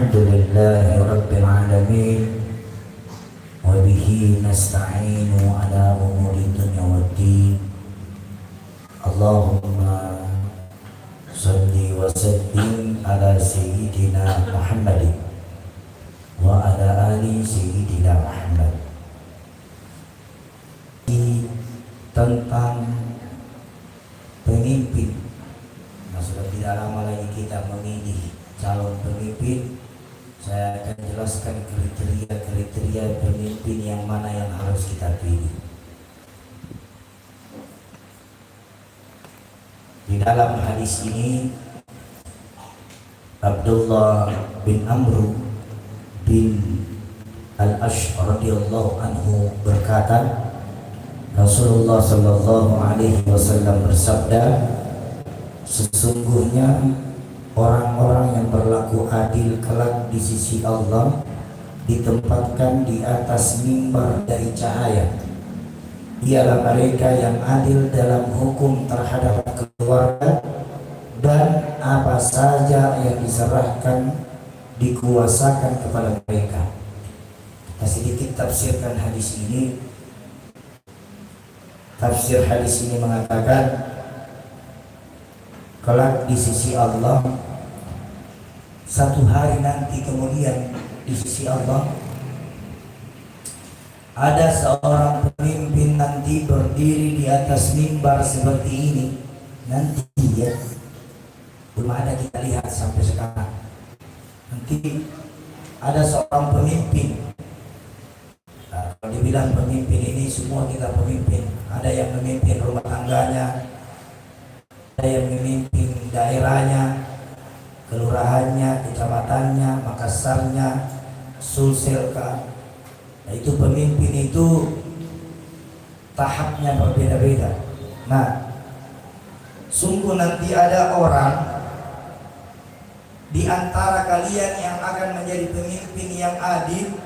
Alhamdulillahi Rabbil Alamin. Wa bihi nasta'inu ala umuri dunya waddin. Allahumma salli wa sallim ala Sayyidina Muhammadin wa ala ali Sayyidina Muhammad. Tentang pemimpin. Nah, sudah tidak lama lagi kita memilih calon pemimpin. Saya akan jelaskan kriteria pemimpin yang mana yang harus kita pilih. Di dalam hadis ini Abdullah bin Amr bin Al-Ash radhiyallahu anhu berkata, Rasulullah sallallahu alaihi wasallam bersabda, sesungguhnya orang-orang yang berlaku adil kelak di sisi Allah ditempatkan di atas mimbar dari cahaya. Ialah mereka yang adil dalam hukum terhadap keluarga dan apa saja yang diserahkan dikuasakan kepada mereka. Kita sedikit tafsirkan hadis ini. Tafsir hadis ini mengatakan, kelak di sisi Allah, satu hari nanti kemudian di sisi Allah ada seorang pemimpin nanti berdiri di atas mimbar seperti ini. Nanti ya, belum ada kita lihat sampai sekarang. Nanti ada seorang pemimpin. Nah, kalau dibilang pemimpin ini semua kita pemimpin. Ada yang memimpin rumah tangganya, ada yang memimpin daerahnya, kelurahannya, kecamatannya, Makassarnya, Sulselka. Nah, itu pemimpin itu tahapnya berbeda-beda. Nah, sungguh nanti ada orang di antara kalian yang akan menjadi pemimpin yang adil,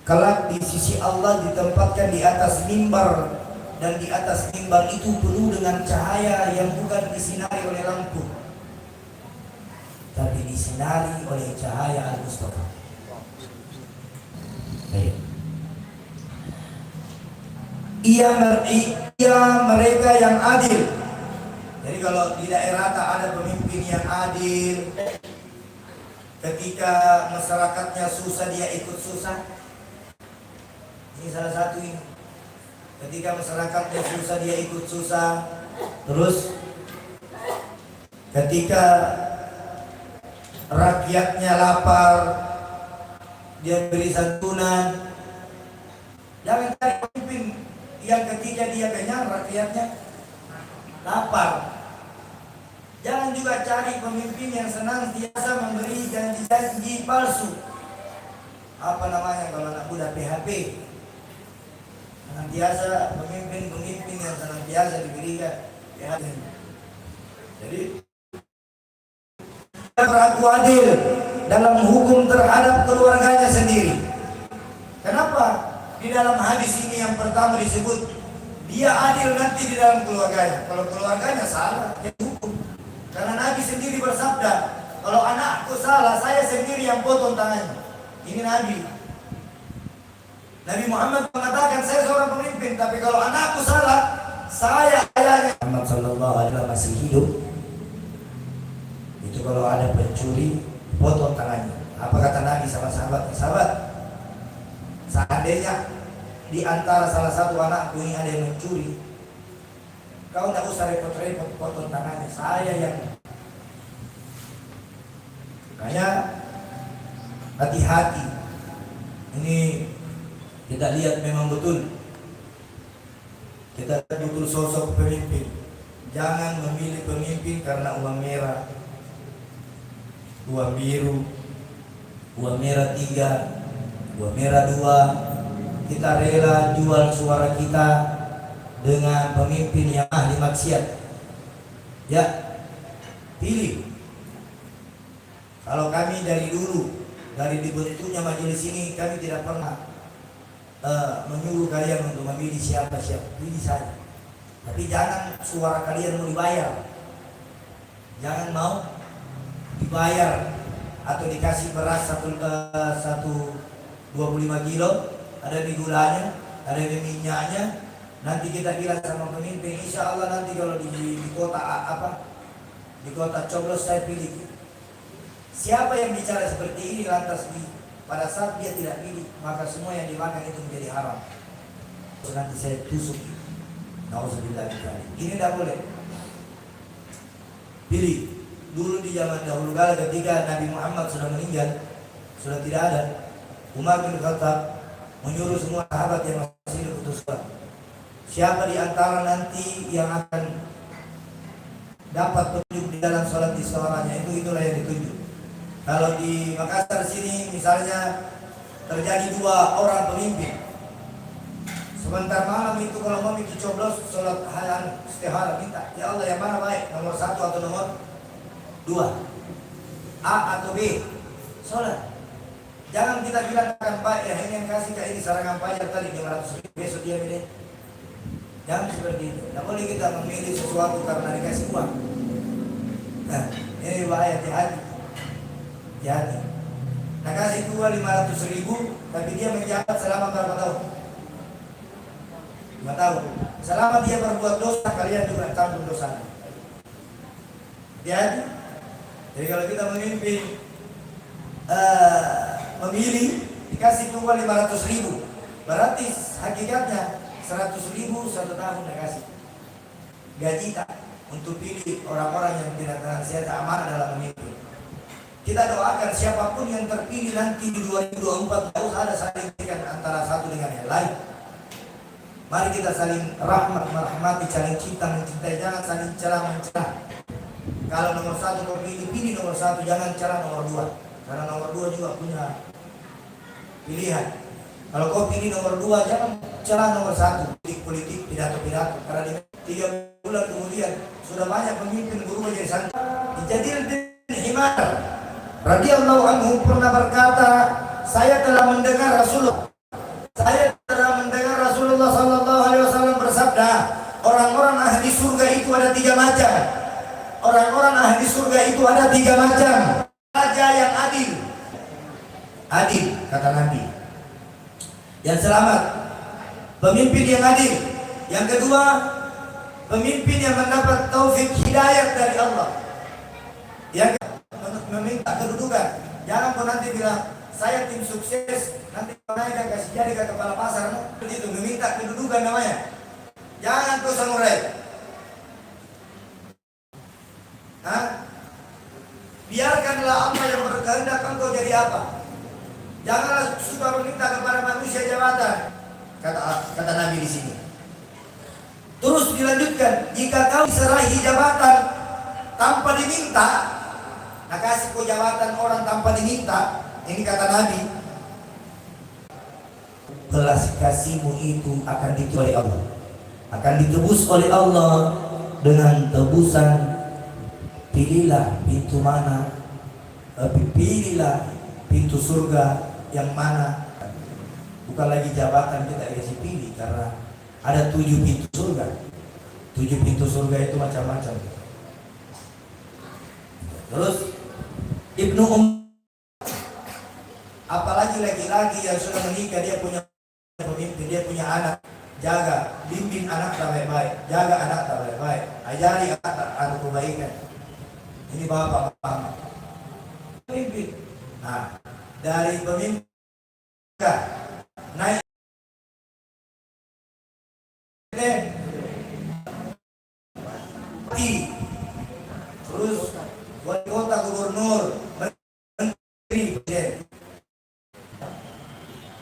kelak di sisi Allah ditempatkan di atas mimbar, dan di atas mimbar itu penuh dengan cahaya yang bukan disinari oleh lampu, tapi disinari oleh cahaya Al-Mustafa. Ia mereka yang adil. Jadi kalau di daerah tak ada pemimpin yang adil, ketika masyarakatnya susah dia ikut susah. Ini salah satu ini. Ketika masyarakatnya susah dia ikut susah. Terus ketika rakyatnya lapar dia beri santunan. Jangan cari pemimpin yang ketika dia kenyang rakyatnya lapar. Jangan juga cari pemimpin yang senantiasa memberi janji-janji palsu. Apa namanya kalau anak muda, PHP. Senantiasa pemimpin yang senantiasa diberikan PHP. Jadi berlaku adil dalam hukum terhadap keluarganya sendiri. Kenapa? Di dalam hadis ini yang pertama disebut dia adil nanti di dalam keluarganya. Kalau keluarganya salah, dia hukum. Karena Nabi sendiri bersabda, kalau anakku salah, saya sendiri yang potong tangannya. Ini Nabi. Nabi Muhammad mengatakan, saya seorang pemimpin, tapi kalau anakku salah, saya ayahnya. Muhammad sallallahu alaihi wasallam masih hidup. Itu kalau ada pencuri, potong tangannya. Apa kata Nabi sama sahabat? Sahabat, seandainya di antara salah satu anakku ini ada yang mencuri, kau tidak usah repot-repot potong tangannya, saya yang. Makanya hati-hati. Ini kita lihat memang betul. Kita betul sosok pemimpin. Jangan memilih pemimpin karena uang merah, uang biru, uang merah 3, uang merah 2. Kita rela jual suara kita dengan pemimpin yang ahli maksiat. Ya, pilih. Kalau kami dari dulu, dari dibentuknya majelis ini, kami tidak pernah menyuruh kalian untuk memilih siapa, pilih saja. Tapi jangan suara kalian mau dibayar. Jangan mau dibayar. atau dikasih beras 25 kilo, ada di gulanya, ada di minyaknya. Nanti kita bilang sama pemimpin, insya Allah nanti kalau di kota di kota coblos saya pilih. Siapa yang bicara seperti ini lantas pada saat dia tidak pilih, maka semua yang dimakan itu menjadi haram. Terus nanti saya tusuk. Nauzubillah min dzalik. Ini tidak boleh. Pilih. Dulu di zaman dahulu kala ketika Nabi Muhammad sudah meninggal, sudah tidak ada, Umar bin Khattab menyuruh semua sahabat yang masih hidup untuk sholat. Siapa di antara nanti yang akan dapat petunjuk di dalam sholat di suaranya, itulah yang ditunjuk. Kalau di Makassar sini misalnya terjadi 2 orang pemimpin, sebentar malam itu kalau mau dicoblos sholat istihara, minta ya Allah yang mana baik, nomor 1 atau nomor 2, A atau B, sholat. Jangan kita bilang akan baik ya, ini yang kasih ke ini serangan pajak tadi 500.000, besok dia milih. Jangan seperti itu. Tidak boleh kita memilih sesuatu karena dikasih uang. Nah, ini bahaya, hati-hati. Hati-hati. Nah, kasih dua 500.000, tapi dia menjabat selama berapa tahun? 5 tahun. Selama dia berbuat dosa, kalian juga tanggung dosa. Hati-hati. Jadi kalau kita memimpin, memilih, dikasih dua 500.000, berarti hakikatnya 100.000 1 tahun dikasih gaji tak untuk pilih orang-orang yang tidak nasihat amanah dalam memimpin. Kita doakan siapapun yang terpilih nanti di 2024 tidak usah ada saling antara satu dengan yang lain. Mari kita saling rahmat merahmati, saling cinta mencintai, jangan saling celah mencela. Kalau nomor 1 kau pilih nomor 1, jangan celah nomor 2, karena nomor 2 juga punya pilihan. Kalau kau pilih nomor 2, jangan celah nomor 1, politik, pidato, karena di 3 bulan kemudian sudah banyak pemimpin berubah jadi santri. Dijadikan himar radhiyallahu anhu pernah berkata, saya telah mendengar Rasulullah sallallahu alaihi wasallam bersabda, orang-orang ahli surga itu ada 3 macam. Orang-orang ahli surga itu ada 3 macam. Raja yang adil kata Nabi, yang selamat, pemimpin yang adil. Yang kedua, pemimpin yang mendapat taufik hidayah dari Allah, yang meminta kedudukan. Jangan pun nanti bilang saya tim sukses, nanti naik kasih jadi ke kepala pasar, begitu meminta kedudukan namanya. Jangan tuh samurai. Biarkanlah apa yang berkehendak engkau jadi apa. Janganlah suka meminta kepada manusia jabatan, kata Nabi di sini. Terus dilanjutkan, jika kau diserahi jabatan tanpa diminta, nah kasih kau jabatan orang tanpa diminta, ini kata Nabi, belas kasihmu itu akan ditebus oleh Allah, akan ditebus oleh Allah dengan tebusan. Pilihlah pintu mana, pilihlah pintu surga yang mana. Bukan lagi jabatan kita dikasih pilih, karena ada 7 pintu surga. 7 pintu surga itu macam-macam. Terus Ibnu apalagi laki-laki yang sudah menikah, dia punya pemimpin, dia punya anak, jaga, bimbing anak baik-baik, jaga anak baik-baik, ajari anak kebaikan. Ini bapak pemimpin. Nah, dari pemimpin naik terus wali kota, gubernur, menteri,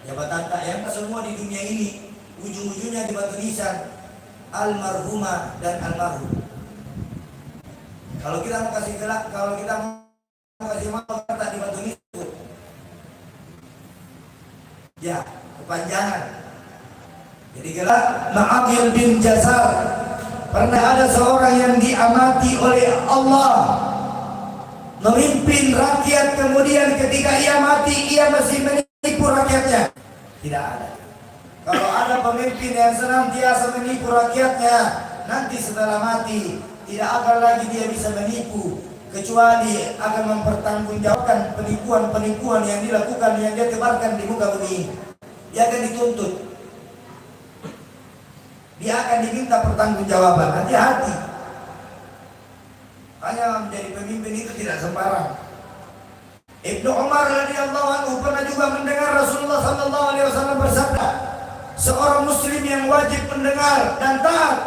jabatan tak yang semua di dunia ini ujung-ujungnya di batu nisan almarhumah dan almarhum. Kalau kita mau kasih gelak, kalau kita mau kasih maaf, tak di batu nisan, ya kepanjangan. Jadi gelak Ma'amil bin Jasar, pernah ada seorang yang diamati oleh Allah, memimpin rakyat, kemudian ketika ia mati, ia masih menipu rakyatnya. Tidak ada. Kalau ada pemimpin yang senantiasa menipu rakyatnya, nanti setelah mati tidak akan lagi dia bisa menipu. kecuali akan mempertanggungjawabkan penipuan-penipuan yang dilakukan, yang dia tebarkan di muka bumi ini. Dia akan dituntut, dia akan diminta pertanggungjawaban. Hati-hati, hanya menjadi pemimpin itu tidak sembarang. Ibnu Umar radhiyallahu anhu pernah juga mendengar Rasulullah sallallahu alaihi wasallam bersabda, seorang muslim yang wajib mendengar dan taat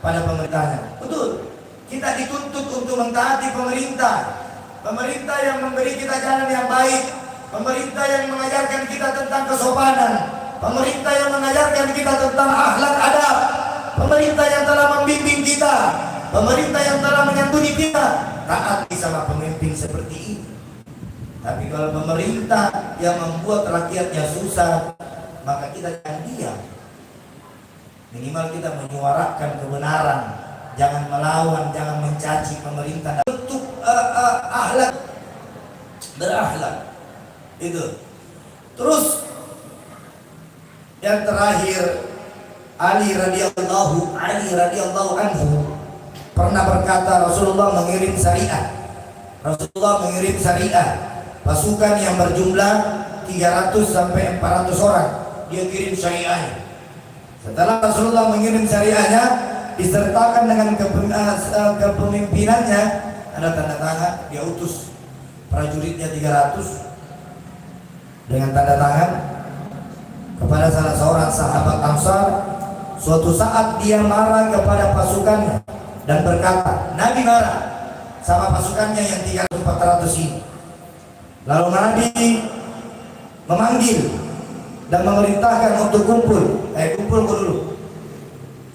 pada pemerintahnya. Betul, kita dituntut untuk mentaati pemerintah. Pemerintah yang memberi kita jalan yang baik, pemerintah yang mengajarkan kita tentang kesopanan, pemerintah yang mengajarkan kita tentang akhlak adab, pemerintah yang telah membimbing kita, pemerintah yang telah menyantuni kita. Taati sama pemimpin seperti ini. Tapi kalau pemerintah yang membuat rakyatnya susah, maka kita jangan diam. Minimal kita menyuarakan kebenaran, jangan melawan, jangan mencaci pemerintah. Bentuk akhlak, berakhlak itu. Terus yang terakhir, Ali radhiyallahu anhu pernah berkata, Rasulullah mengirim syariah. Pasukan yang berjumlah 300 sampai 400 orang, dia kirim syariahnya. Setelah Rasulullah mengirim syariahnya, disertakan dengan kepemimpinannya, ada tanda tangan, dia utus prajuritnya 300 dengan tanda tangan kepada salah seorang sahabat Ansar. Suatu saat dia marah kepada pasukannya dan berkata, Nabi marah sama pasukannya yang 300-400 ini. Lalu Nabi memanggil dan memerintahkan untuk kumpul dulu.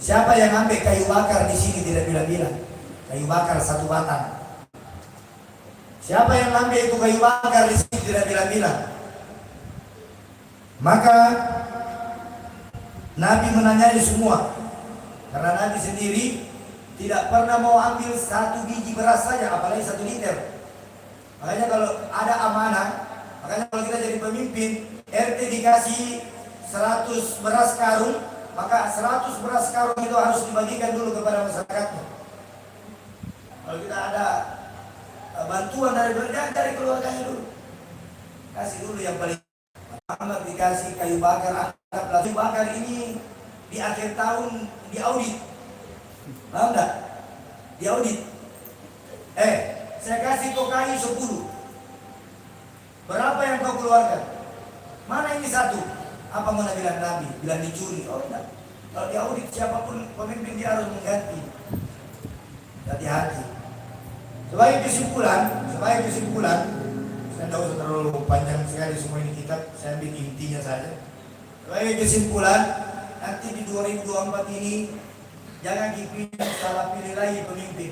Siapa yang ambil kayu bakar di sini? Tidak bilang-bilang. Kayu bakar 1 batang. Siapa yang ambil itu kayu bakar di sini? Tidak bilang-bilang. Maka Nabi menanyai semua, karena Nabi sendiri tidak pernah mau ambil 1 biji beras saja, apalagi 1 liter. Makanya kalau ada amanah, makanya kalau kita jadi pemimpin, RT dikasih 100 beras karung, maka 100 beras karung itu harus dibagikan dulu kepada masyarakatnya. Kalau kita ada bantuan dari keluarganya dulu, kasih dulu yang paling. Muhammad dikasih kayu bakar, kayu bakar ini di akhir tahun diaudit. Paham enggak? Diaudit. Saya kasih kau kayu 10. Berapa yang kau keluarkan? Mana ini 1? Apa mau bilang Nabi? Bilang dicuri. Oh enggak. Kalau diaudit siapapun pemimpin dia harus mengganti. Hati-hati. Sebagai kesimpulan, saya tidak usah terlalu panjang sekali semua ini kitab, saya ambil intinya saja. Sebagai kesimpulan, nanti di 2024 ini jangan salah pilih lagi pemimpin.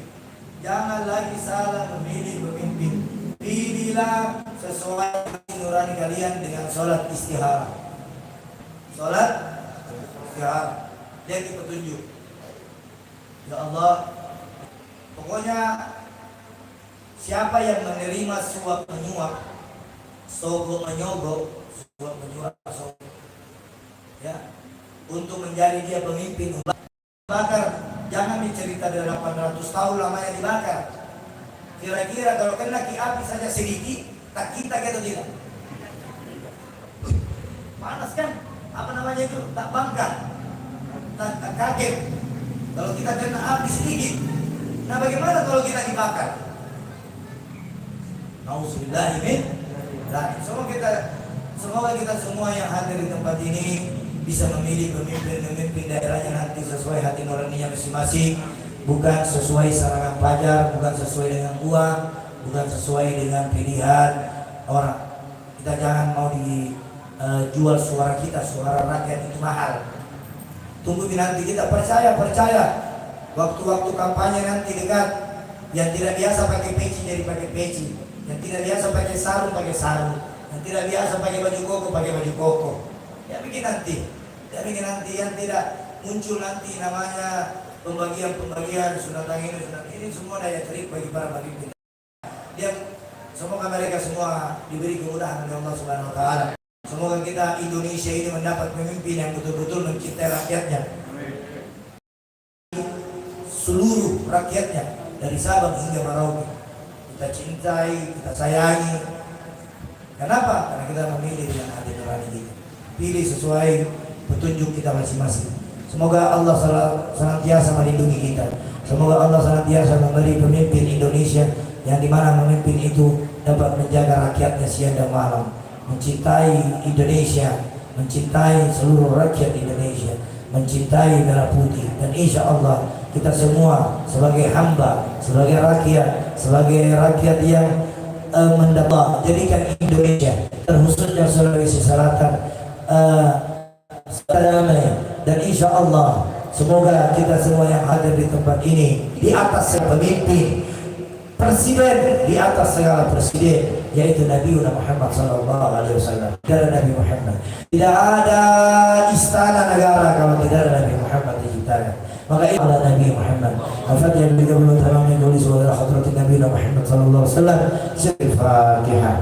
Jangan lagi salah memilih pemimpin. Pilihlah sesuai nurani kalian dengan sholat istihara. Sholat istihara, lihat petunjuk. Ya Allah, pokoknya siapa yang menerima suap menyuap, sogok menyogok, suap menyuap, sogok, ya, untuk menjadi dia pemimpin, bakar. Jangan dicerita dari 800 tahun lamanya dibakar. Kira-kira kalau kena api saja sedikit, tak kita gitu tidak. Panas kan? Apa namanya itu? Tak bangkar, tak kaget. Kalau kita kena api sedikit, nah bagaimana kalau kita dibakar? Nauzubillahi. Semoga kita semua yang hadir di tempat ini bisa memilih pemimpin daerahnya nanti sesuai hati nuraninya masing-masing, bukan sesuai serangan pajar, bukan sesuai dengan uang, bukan sesuai dengan pilihan orang. Kita jangan mau dijual suara kita, suara rakyat itu mahal. Tunggu nanti kita percaya. Waktu-waktu kampanye nanti dekat, yang tidak biasa pakai peci jadi pakai peci, yang tidak biasa pakai sarung pakai sarung, yang tidak biasa pakai baju koko pakai baju koko. Ya bikin nanti yang tidak muncul nanti namanya pembagian sunatan ini semua daya tarik bagi para pemimpin. Semoga mereka semua diberi kemudahan oleh Allah Subhanahu wa taala. Semoga kita Indonesia ini mendapat pemimpin yang betul-betul mencintai rakyatnya. Seluruh rakyatnya dari Sabang hingga Merauke. kita cintai, kita sayangi. Kenapa? Karena kita memilih dengan hati nurani kita. Pilih sesuai petunjuk kita masing-masing. Semoga Allah senantiasa melindungi kita. Semoga Allah senantiasa memberi pemimpin Indonesia yang dimana pemimpin itu dapat menjaga rakyatnya siang dan malam, mencintai Indonesia, mencintai seluruh rakyat Indonesia, mencintai merah putih. Dan insya Allah kita semua sebagai hamba, sebagai rakyat yang mendapat jadikan Indonesia terkhususnya Sulawesi Selatan damai. Dan insya Allah semoga kita semua yang hadir di tempat ini di atas pemimpin presiden, di atas segala presiden, yaitu Nabi Muhammad sallallahu alaihi wasallam. Tidak ada Nabi Muhammad, tidak ada istana negara kalau tidak ada Nabi Muhammad diciptakan. Maka ala Nabi Muhammad. Al-Fatihah bi qabul tamam min qawli wa hadratin Nabi Muhammad sallallahu alaihi wasallam. Al-Fatihah.